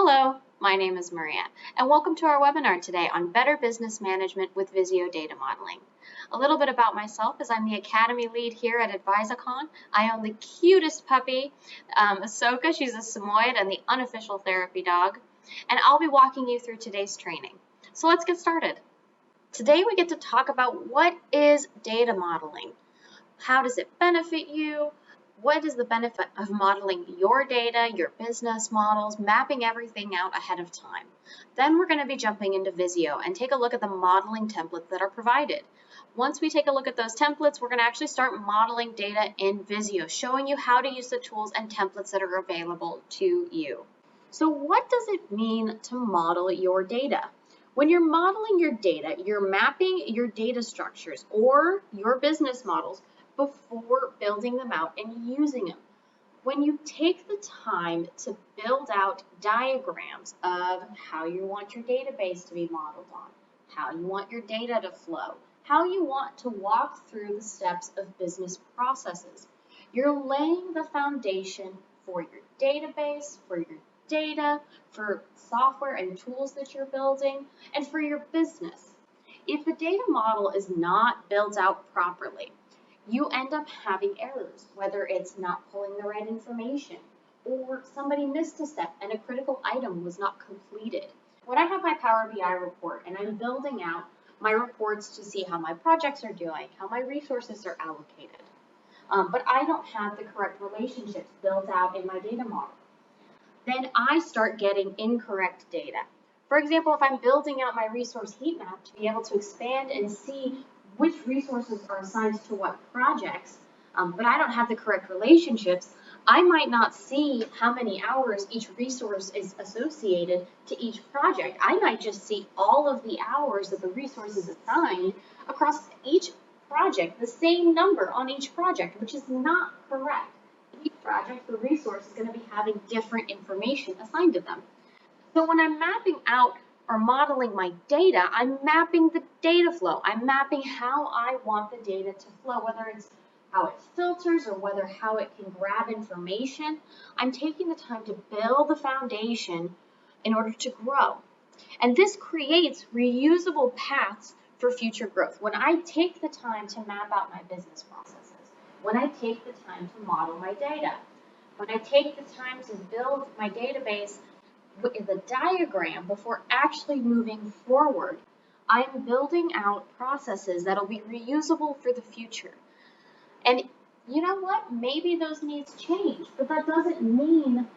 Hello, my name is Maria, and welcome to our webinar today on Better Business Management with Visio Data Modeling. A little bit about myself is I'm the Academy Lead here at Advisicon. I own the cutest puppy, Ahsoka. She's a Samoyed and the unofficial therapy dog, and I'll be walking you through today's training. So let's get started. Today we get to talk about what is data modeling. How does it benefit you? What is the benefit of modeling your data, your business models, mapping everything out ahead of time? Then we're going to be jumping into Visio and take a look at the modeling templates that are provided. Once we take a look at those templates, we're going to actually start modeling data in Visio, showing you how to use the tools and templates that are available to you. So what does it mean to model your data? When you're modeling your data, you're mapping your data structures or your business models before building them out and using them. When you take the time to build out diagrams of how you want your database to be modeled on, how you want your data to flow, how you want to walk through the steps of business processes, you're laying the foundation for your database, for your data, for software and tools that you're building, and for your business. If the data model is not built out properly, you end up having errors, whether it's not pulling the right information or somebody missed a step and a critical item was not completed. When I have my Power BI report and I'm building out my reports to see how my projects are doing, how my resources are allocated, but I don't have the correct relationships built out in my data model, then I start getting incorrect data. For example, if I'm building out my resource heat map to be able to expand and see which resources are assigned to what projects, but I don't have the correct relationships, I might not see how many hours each resource is associated to each project. I might just see all of the hours that the resource is assigned across each project, the same number on each project, which is not correct. Each project, the resource is going to be having different information assigned to them. So when I'm mapping out or modeling my data, I'm mapping the data flow. I'm mapping how I want the data to flow, whether it's how it filters or whether how it can grab information. I'm taking the time to build the foundation in order to grow. And this creates reusable paths for future growth. When I take the time to map out my business processes, when I take the time to model my data, when I take the time to build my database with a diagram before actually moving forward, I'm building out processes that'll be reusable for the future. And you know what? Maybe those needs change, but that doesn't mean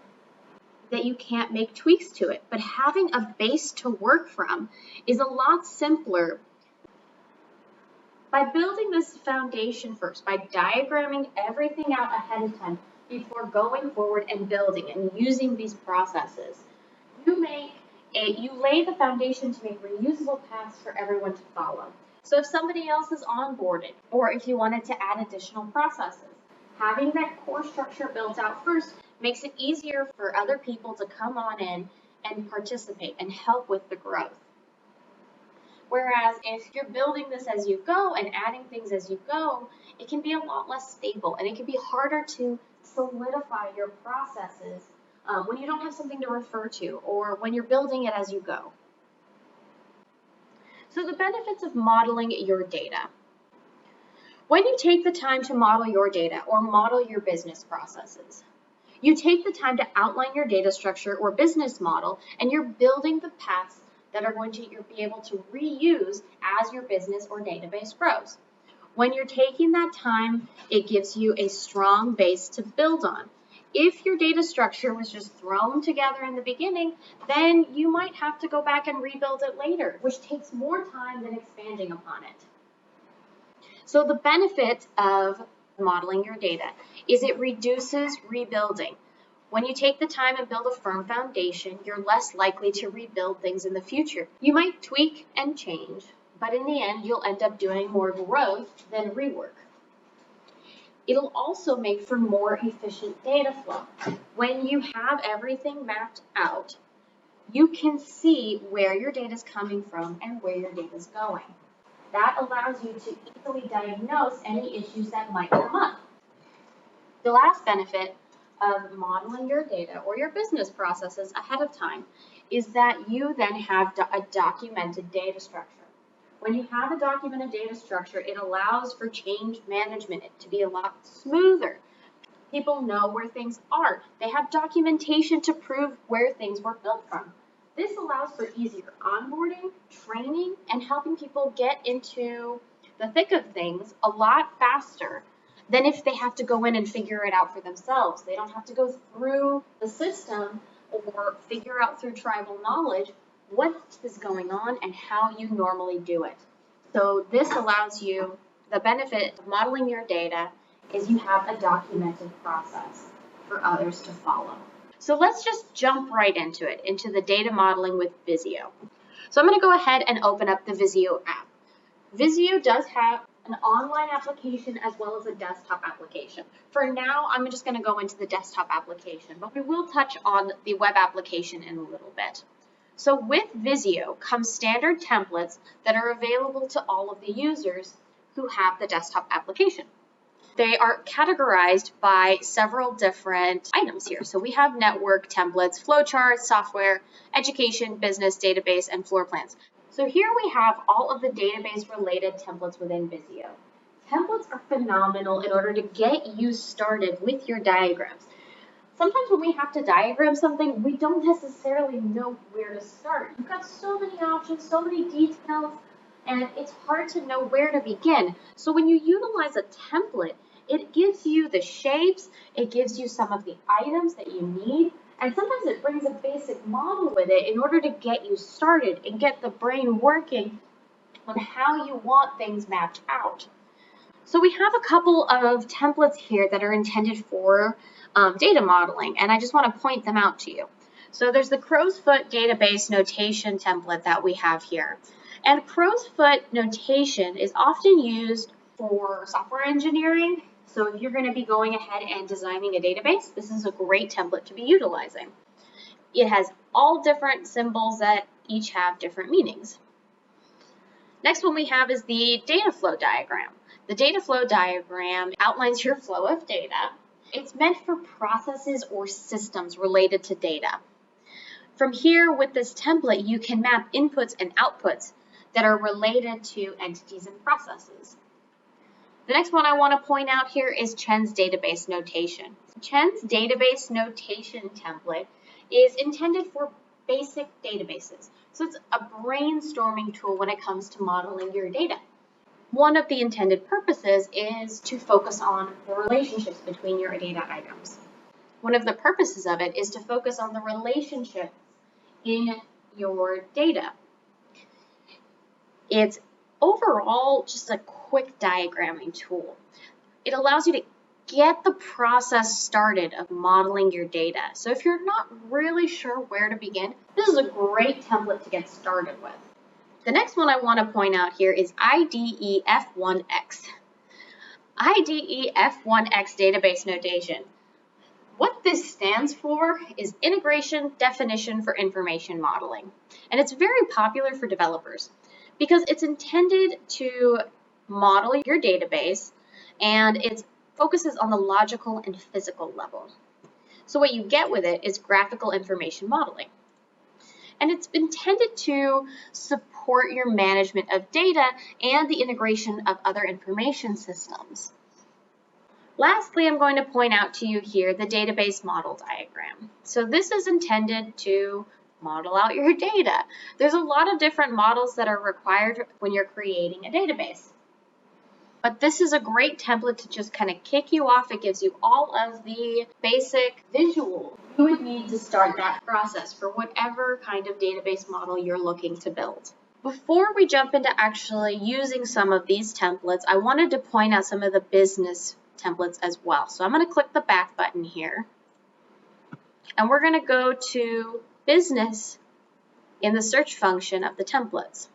that you can't make tweaks to it. But having a base to work from is a lot simpler. By building this foundation first, by diagramming everything out ahead of time before going forward and building and using these processes, you lay the foundation to make reusable paths for everyone to follow. So if somebody else is onboarded, or if you wanted to add additional processes, having that core structure built out first makes it easier for other people to come on in and participate and help with the growth. Whereas if you're building this as you go and adding things as you go, it can be a lot less stable and it can be harder to solidify your processes when you don't have something to refer to or when you're building it as you go. So the benefits of modeling your data. When you take the time to model your data or model your business processes, you take the time to outline your data structure or business model and you're building the paths that are going to be able to reuse as your business or database grows. When you're taking that time, it gives you a strong base to build on. If your data structure was just thrown together in the beginning, then you might have to go back and rebuild it later, which takes more time than expanding upon it. So the benefit of modeling your data is it reduces rebuilding. When you take the time and build a firm foundation, you're less likely to rebuild things in the future. You might tweak and change, but in the end, you'll end up doing more growth than rework. It'll also make for more efficient data flow. When you have everything mapped out, you can see where your data is coming from and where your data is going. That allows you to easily diagnose any issues that might come up. The last benefit of modeling your data or your business processes ahead of time is that you then have a documented data structure. When you have a documented data structure, it allows for change management to be a lot smoother. People know where things are. They have documentation to prove where things were built from. This allows for easier onboarding, training, and helping people get into the thick of things a lot faster than if they have to go in and figure it out for themselves. They don't have to go through the system or figure out through tribal knowledge what is going on and how you normally do it. So this allows you, the benefit of modeling your data is you have a documented process for others to follow. So let's just jump right into it, into the data modeling with Visio. So I'm going to go ahead and open up the Visio app. Visio does have an online application as well as a desktop application. For now, I'm just going to go into the desktop application, but we will touch on the web application in a little bit. So with Visio comes standard templates that are available to all of the users who have the desktop application. They are categorized by several different items here. So we have network templates, flowcharts, software, education, business, database, and floor plans. So here we have all of the database-related templates within Visio. Templates are phenomenal in order to get you started with your diagrams. Sometimes when we have to diagram something, we don't necessarily know where to start. You've got so many options, so many details, and it's hard to know where to begin. So when you utilize a template, it gives you the shapes, it gives you some of the items that you need, and sometimes it brings a basic model with it in order to get you started and get the brain working on how you want things mapped out. So we have a couple of templates here that are intended for data modeling, and I just want to point them out to you. So there's the crow's foot database notation template that we have here. And crow's foot notation is often used for software engineering. So if you're going to be going ahead and designing a database, this is a great template to be utilizing. It has all different symbols that each have different meanings. Next one we have is the data flow diagram. The data flow diagram outlines your flow of data. It's meant for processes or systems related to data. From here, with this template, you can map inputs and outputs that are related to entities and processes. The next one I want to point out here is Chen's database notation. Chen's database notation template is intended for basic databases. So it's a brainstorming tool when it comes to modeling your data. One of the intended purposes is to focus on the relationships between your data items. One of the purposes of it is to focus on the relationships in your data. It's overall just a quick diagramming tool. It allows you to get the process started of modeling your data. So if you're not really sure where to begin, this is a great template to get started with. The next one I want to point out here is IDEF1X. IDEF1X database notation. What this stands for is Integration Definition for Information Modeling. And it's very popular for developers because it's intended to model your database and it focuses on the logical and physical level. So what you get with it is graphical information modeling. And it's intended to support your management of data and the integration of other information systems. Lastly, I'm going to point out to you here the database model diagram. So this is intended to model out your data. There's a lot of different models that are required when you're creating a database. But this is a great template to just kind of kick you off. It gives you all of the basic visuals you would need to start that process for whatever kind of database model you're looking to build. Before we jump into actually using some of these templates, I wanted to point out some of the business templates as well. So I'm going to click the back button here, and we're going to go to Business in the search function of the templates.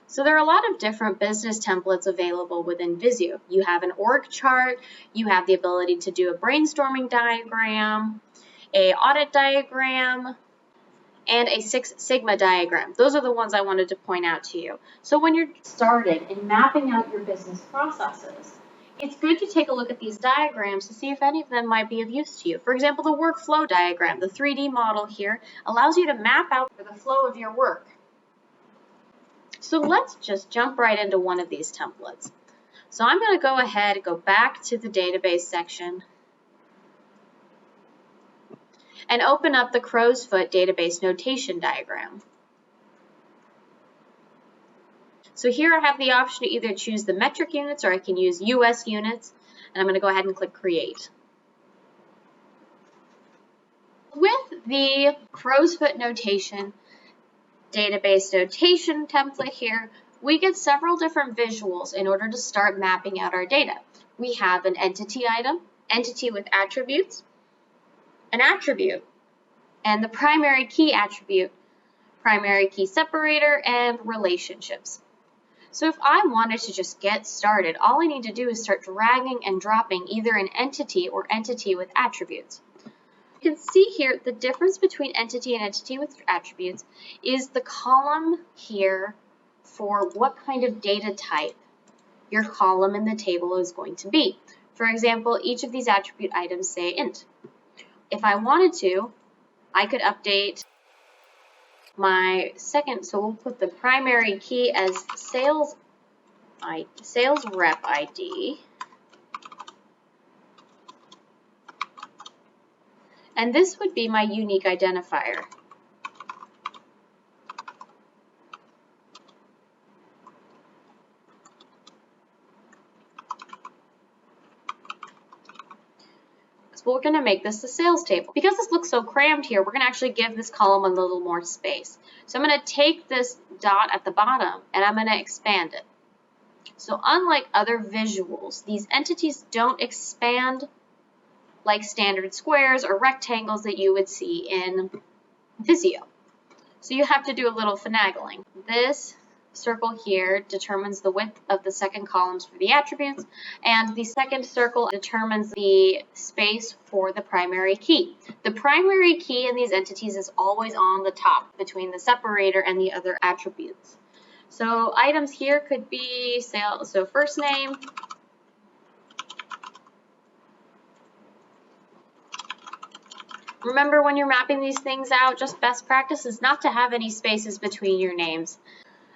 So there are a lot of different business templates available within Visio. You have an org chart, you have the ability to do a brainstorming diagram, an audit diagram, and a Six Sigma diagram. Those are the ones I wanted to point out to you. So when you're started in mapping out your business processes, It's good to take a look at these diagrams to see if any of them might be of use to you. For example, the workflow diagram, the 3D model here, allows you to map out the flow of your work. So let's just jump right into one of these templates. So I'm going to go ahead and go back to the database section and open up the crow's foot database notation diagram. So here I have the option to either choose the metric units or I can use US units, and I'm going to go ahead and click Create. With the crow's foot notation database notation template here, we get several different visuals in order to start mapping out our data. We have an entity item, entity with attributes, an attribute, and the primary key attribute, primary key separator, and relationships. So if I wanted to just get started, all I need to do is start dragging and dropping either an entity or entity with attributes. You can see here the difference between entity and entity with attributes is the column here for what kind of data type your column in the table is going to be. For example, each of these attribute items say int. If I wanted to, I could update my second, so we'll put the primary key as sales rep ID, and this would be my unique identifier. So we're going to make this the sales table. Because this looks so crammed here, we're going to actually give this column a little more space. So I'm going to take this dot at the bottom and I'm going to expand it. So unlike other visuals, these entities don't expand like standard squares or rectangles that you would see in Visio. So you have to do a little finagling. This circle here determines the width of the second columns for the attributes, and the second circle determines the space for the primary key. The primary key in these entities is always on the top between the separator and the other attributes. So items here could be sales, so first name, remember when you're mapping these things out, just best practice is not to have any spaces between your names.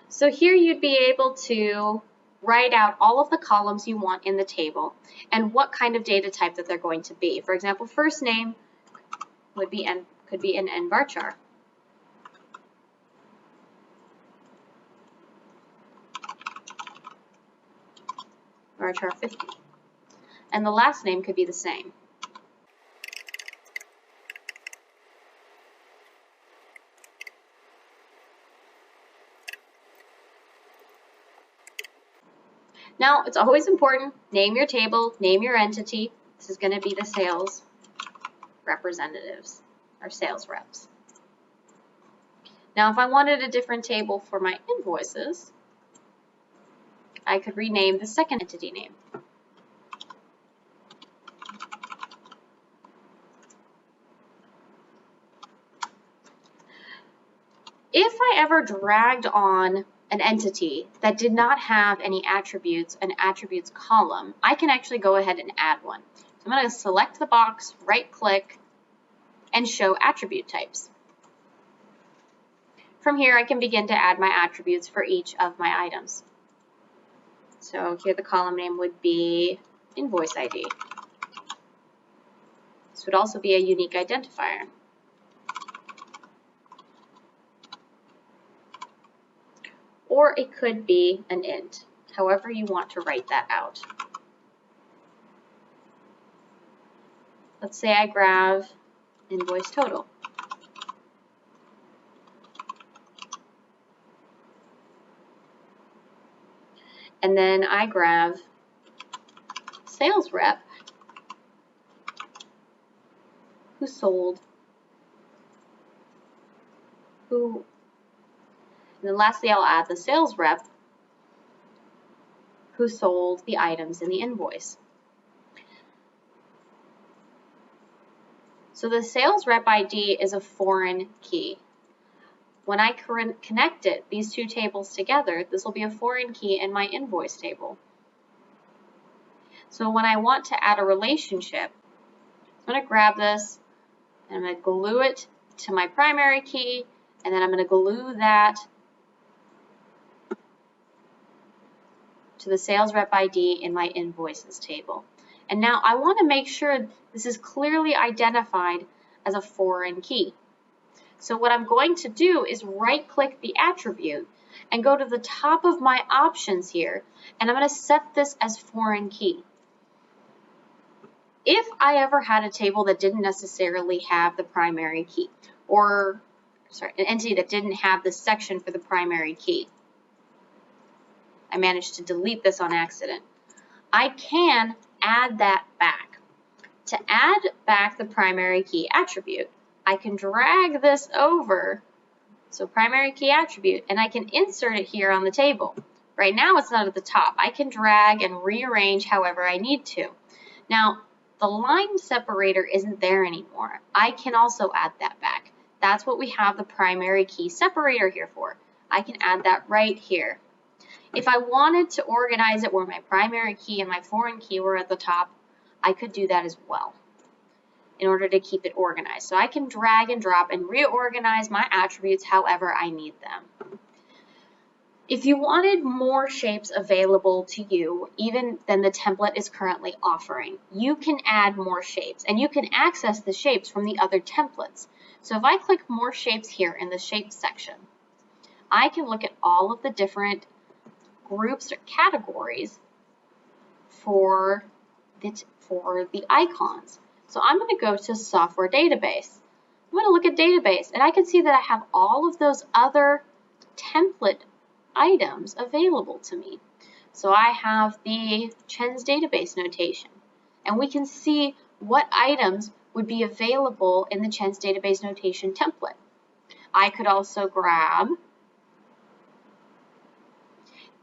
So here you'd be able to write out all of the columns you want in the table and what kind of data type that they're going to be. For example, first name could be an varchar. Varchar 50. And the last name could be the same. Now, it's always important, name your table, name your entity. This is going to be the sales representatives, or sales reps. Now, if I wanted a different table for my invoices, I could rename the second entity name. If I ever dragged on an entity that did not have any attributes, an attributes column, I can actually go ahead and add one. So I'm going to select the box, right-click, and show attribute types. From here, I can begin to add my attributes for each of my items. So here the column name would be invoice ID. This would also be a unique identifier. Or it could be an int, however you want to write that out. Let's say I grab invoice total. And then I grab sales rep who sold, and then lastly, I'll add the sales rep who sold the items in the invoice. So the sales rep ID is a foreign key. When I connect these two tables together, this will be a foreign key in my invoice table. So when I want to add a relationship, I'm going to grab this and I'm going to glue it to my primary key, and then I'm going to glue that to the sales rep ID in my invoices table. And now I want to make sure this is clearly identified as a foreign key. So what I'm going to do is right-click the attribute and go to the top of my options here, and I'm going to set this as foreign key. If I ever had a table that didn't necessarily have the primary key, or an entity that didn't have the section for the primary key, I managed to delete this on accident, I can add that back. To add back the primary key attribute, I can drag this over, so primary key attribute, and I can insert it here on the table. Right now it's not at the top. I can drag and rearrange however I need to. Now, the line separator isn't there anymore. I can also add that back. That's what we have the primary key separator here for. I can add that right here. If I wanted to organize it where my primary key and my foreign key were at the top, I could do that as well in order to keep it organized. So I can drag and drop and reorganize my attributes however I need them. If you wanted more shapes available to you, even than the template is currently offering, you can add more shapes, and you can access the shapes from the other templates. So if I click more shapes here in the shapes section, I can look at all of the different groups or categories for the icons. So I'm going to go to software database. I'm going to look at database, and I can see that I have all of those other template items available to me. So I have the Chen's database notation, and we can see what items would be available in the Chen's database notation template. I could also grab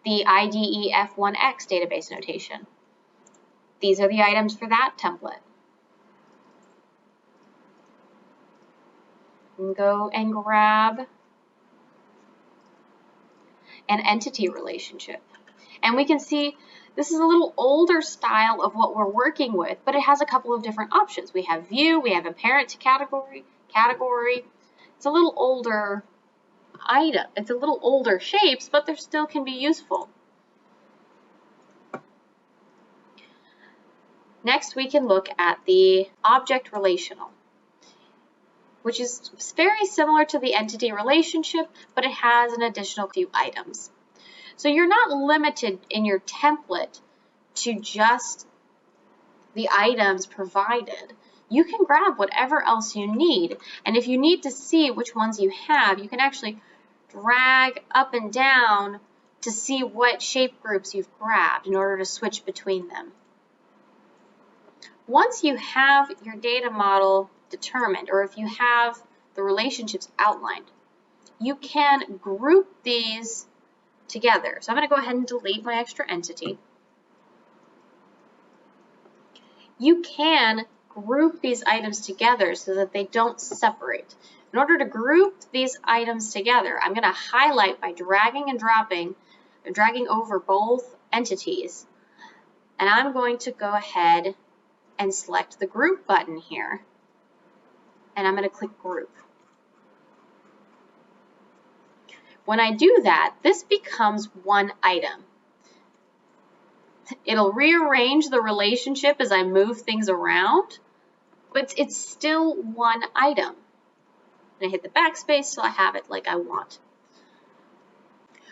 the IDE F1X database notation. These are the items for that template. And go and grab an entity relationship. And we can see this is a little older style of what we're working with, but it has a couple of different options. We have view, we have a parent to category. It's a little older item. It's a little older shapes, but they still can be useful. Next, we can look at the object relational, which is very similar to the entity relationship, but it has an additional few items. So you're not limited in your template to just the items provided. You can grab whatever else you need, and if you need to see which ones you have, you can actually drag up and down to see what shape groups you've grabbed in order to switch between them. Once you have your data model determined, or if you have the relationships outlined, you can group these together. So I'm going to go ahead and delete my extra entity. You can group these items together so that they don't separate. In order to group these items together, I'm going to highlight by dragging and dropping, or dragging over both entities, and I'm going to go ahead and select the group button here, and I'm going to click group. When I do that, this becomes one item. It'll rearrange the relationship as I move things around, but it's still one item. And I hit the backspace so I have it like I want.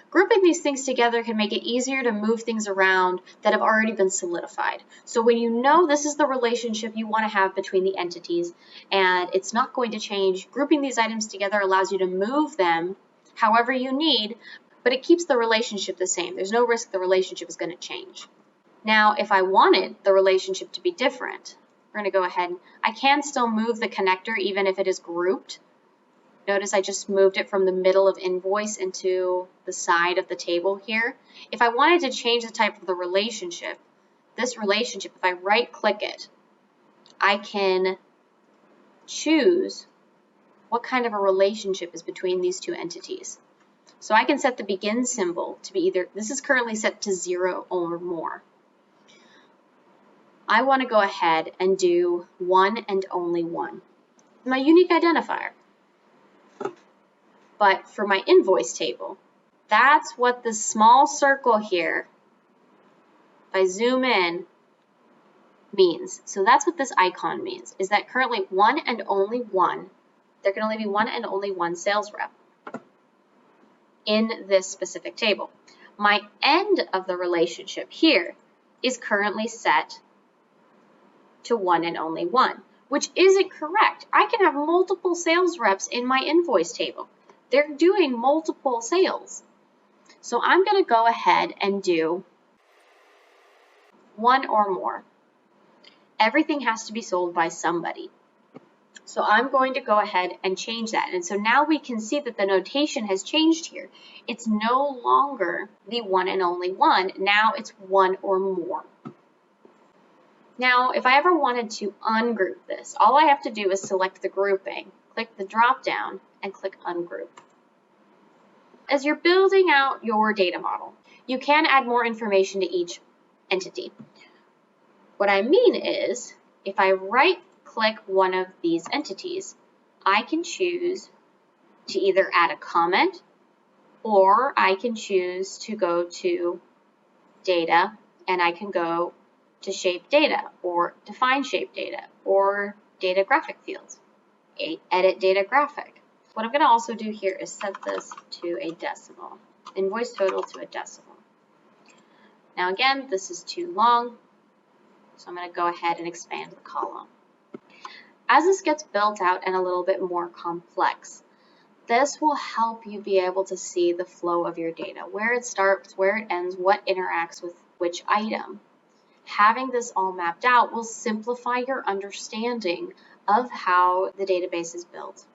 Grouping these things together can make it easier to move things around that have already been solidified. So when you know this is the relationship you want to have between the entities and it's not going to change, grouping these items together allows you to move them however you need, but it keeps the relationship the same. There's no risk the relationship is going to change. Now, if I wanted the relationship to be different, we're going to go ahead. I can still move the connector even if it is grouped. Notice I just moved it from the middle of invoice into the side of the table here. If I wanted to change the type of the relationship, this relationship, if I right-click it, I can choose what kind of a relationship is between these two entities. So I can set the begin symbol to be either, this is currently set to 0 or more. I want to go ahead and do one and only one. My unique identifier. But for my invoice table, that's what the small circle here, if I zoom in, means. So that's what this icon means, is that currently one and only one, there can only be one and only one sales rep in this specific table. My end of the relationship here is currently set to one and only one, which isn't correct. I can have multiple sales reps in my invoice table. They're doing multiple sales. So I'm going to go ahead and do one or more. Everything has to be sold by somebody. So I'm going to go ahead and change that. And so now we can see that the notation has changed here. It's no longer the one and only one. Now it's one or more. Now, if I ever wanted to ungroup this, all I have to do is select the grouping, click the drop down, and click ungroup. As you're building out your data model, you can add more information to each entity. What I mean is, if I right-click one of these entities, I can choose to either add a comment, or I can choose to go to data, and I can go to shape data, or define shape data, or data graphic fields, edit data graphic. What I'm going to also do here is set this to a decimal, invoice total to a decimal. Now again, this is too long, so I'm going to go ahead and expand the column. As this gets built out and a little bit more complex, this will help you be able to see the flow of your data, where it starts, where it ends, what interacts with which item. Having this all mapped out will simplify your understanding of how the database is built.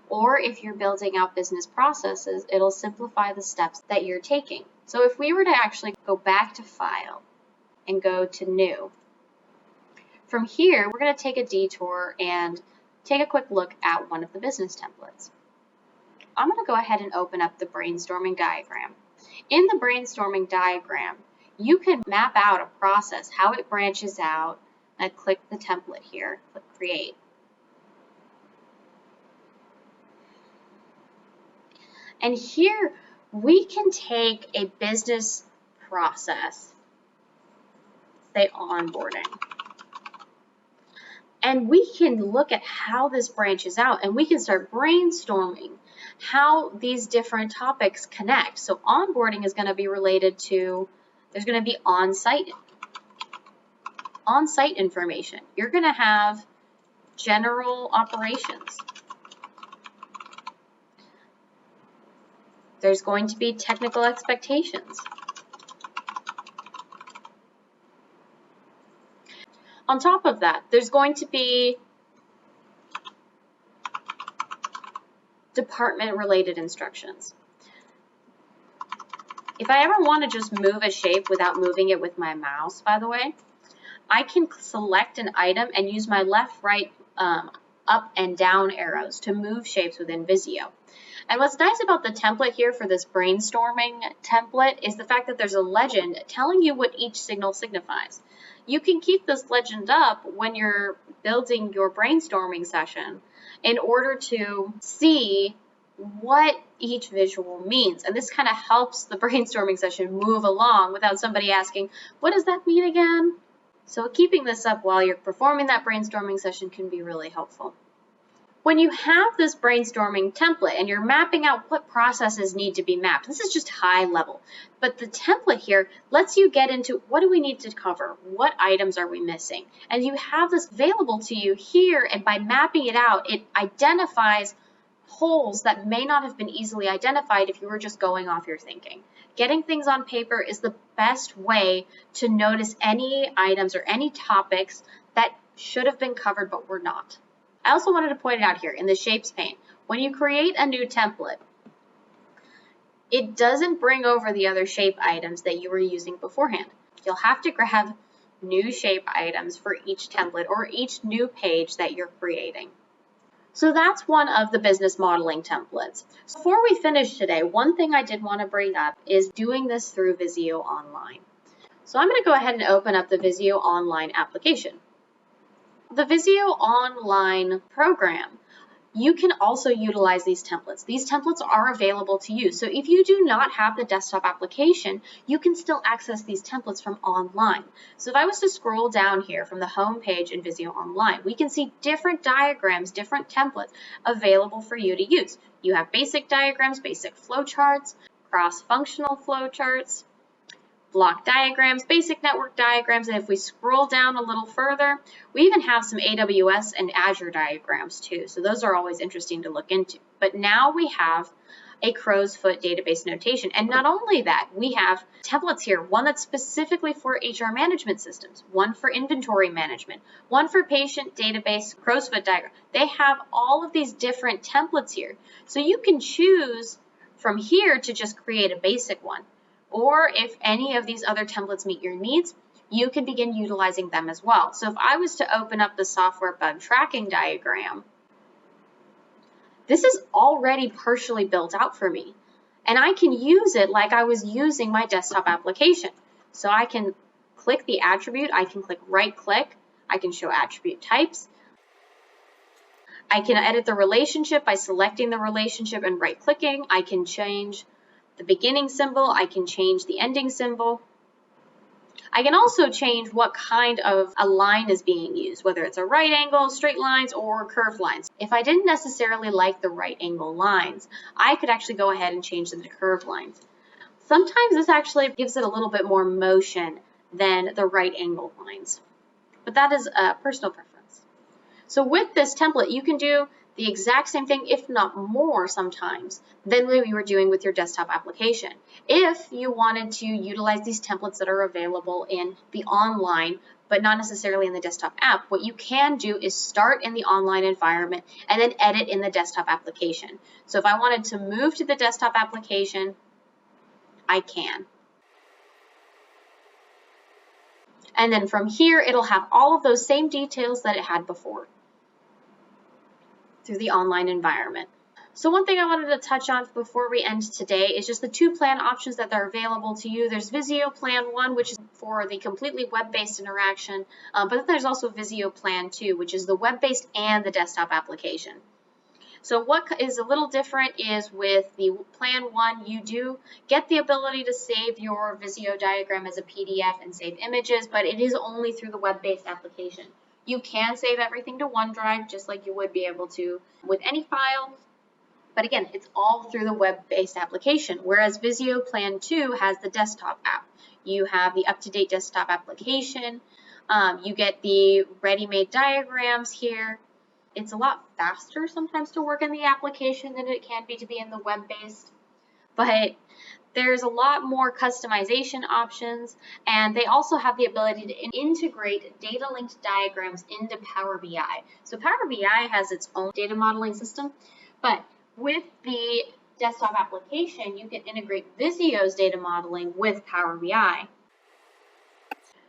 Or if you're building out business processes, it'll simplify the steps that you're taking. So if we were to actually go back to File and go to New, from here, we're going to take a detour and take a quick look at one of the business templates. I'm going to go ahead and open up the brainstorming diagram. In the brainstorming diagram, you can map out a process, how it branches out. I click the template here, click Create. And here, we can take a business process, say onboarding, and we can look at how this branches out, and we can start brainstorming how these different topics connect. So onboarding is going to be related to, there's going to be on-site information. You're going to have general operations. There's going to be technical expectations. On top of that, there's going to be department-related instructions. If I ever want to just move a shape without moving it with my mouse, by the way, I can select an item and use my left, right, up, and down arrows to move shapes within Visio. And what's nice about the template here for this brainstorming template is the fact that there's a legend telling you what each signal signifies. You can keep this legend up when you're building your brainstorming session in order to see what each visual means. And this kind of helps the brainstorming session move along without somebody asking, what does that mean again? So keeping this up while you're performing that brainstorming session can be really helpful. When you have this brainstorming template and you're mapping out what processes need to be mapped, this is just high level, but the template here lets you get into what do we need to cover, what items are we missing, and you have this available to you here, and by mapping it out, it identifies holes that may not have been easily identified if you were just going off your thinking. Getting things on paper is the best way to notice any items or any topics that should have been covered but were not. I also wanted to point it out here in the Shapes pane. When you create a new template, it doesn't bring over the other shape items that you were using beforehand. You'll have to grab new shape items for each template or each new page that you're creating. So that's one of the business modeling templates. Before we finish today, one thing I did want to bring up is doing this through Visio Online. So I'm going to go ahead and open up the Visio Online application. The Visio Online program, you can also utilize these templates. These templates are available to you. So if you do not have the desktop application, you can still access these templates from online. So if I was to scroll down here from the home page in Visio Online, we can see different diagrams, different templates available for you to use. You have basic diagrams, basic flowcharts, cross-functional flowcharts, block diagrams, basic network diagrams, and if we scroll down a little further, we even have some AWS and Azure diagrams too. So those are always interesting to look into. But now we have a crow's foot database notation. And not only that, we have templates here, one that's specifically for HR management systems, one for inventory management, one for patient database, crow's foot diagram. They have all of these different templates here. So you can choose from here to just create a basic one. Or if any of these other templates meet your needs, you can begin utilizing them as well. So if I was to open up the software bug tracking diagram, this is already partially built out for me. And I can use it like I was using my desktop application. So I can click the attribute, I can click right click, I can show attribute types. I can edit the relationship by selecting the relationship and right clicking. I can change the beginning symbol, I can change the ending symbol. I can also change what kind of a line is being used, whether it's a right angle, straight lines, or curved lines. If I didn't necessarily like the right angle lines, I could actually go ahead and change them to curved lines. Sometimes this actually gives it a little bit more motion than the right angle lines, but that is a personal preference. So with this template, you can do the exact same thing, if not more sometimes, than what you were doing with your desktop application. If you wanted to utilize these templates that are available in the online, but not necessarily in the desktop app, what you can do is start in the online environment and then edit in the desktop application. So if I wanted to move to the desktop application, I can. And then from here, it'll have all of those same details that it had before through the online environment. So one thing I wanted to touch on before we end today is just the two plan options that are available to you. There's Visio Plan 1, which is for the completely web-based interaction, but then there's also Visio Plan 2, which is the web-based and the desktop application. So what is a little different is with the Plan 1, you do get the ability to save your Visio diagram as a PDF and save images, but it is only through the web-based application. You can save everything to OneDrive just like you would be able to with any file. But again, it's all through the web-based application, whereas Visio Plan 2 has the desktop app. You have the up-to-date desktop application. You get the ready-made diagrams here. It's a lot faster sometimes to work in the application than it can be to be in the web-based. But there's a lot more customization options, and they also have the ability to integrate data-linked diagrams into Power BI. So Power BI has its own data modeling system, but with the desktop application, you can integrate Visio's data modeling with Power BI.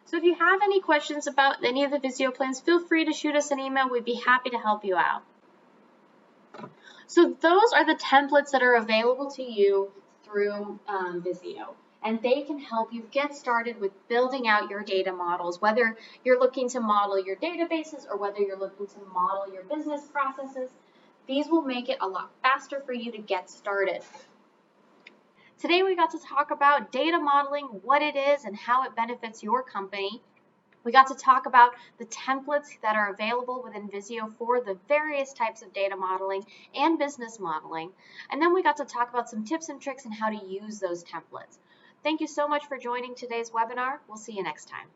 So if you have any questions about any of the Visio plans, feel free to shoot us an email. We'd be happy to help you out. So those are the templates that are available to you through Visio, and they can help you get started with building out your data models, whether you're looking to model your databases or whether you're looking to model your business processes. These will make it a lot faster for you to get started. Today we got to talk about data modeling, what it is and how it benefits your company. We got to talk about the templates that are available within Visio for the various types of data modeling and business modeling. And then we got to talk about some tips and tricks on how to use those templates. Thank you so much for joining today's webinar. We'll see you next time.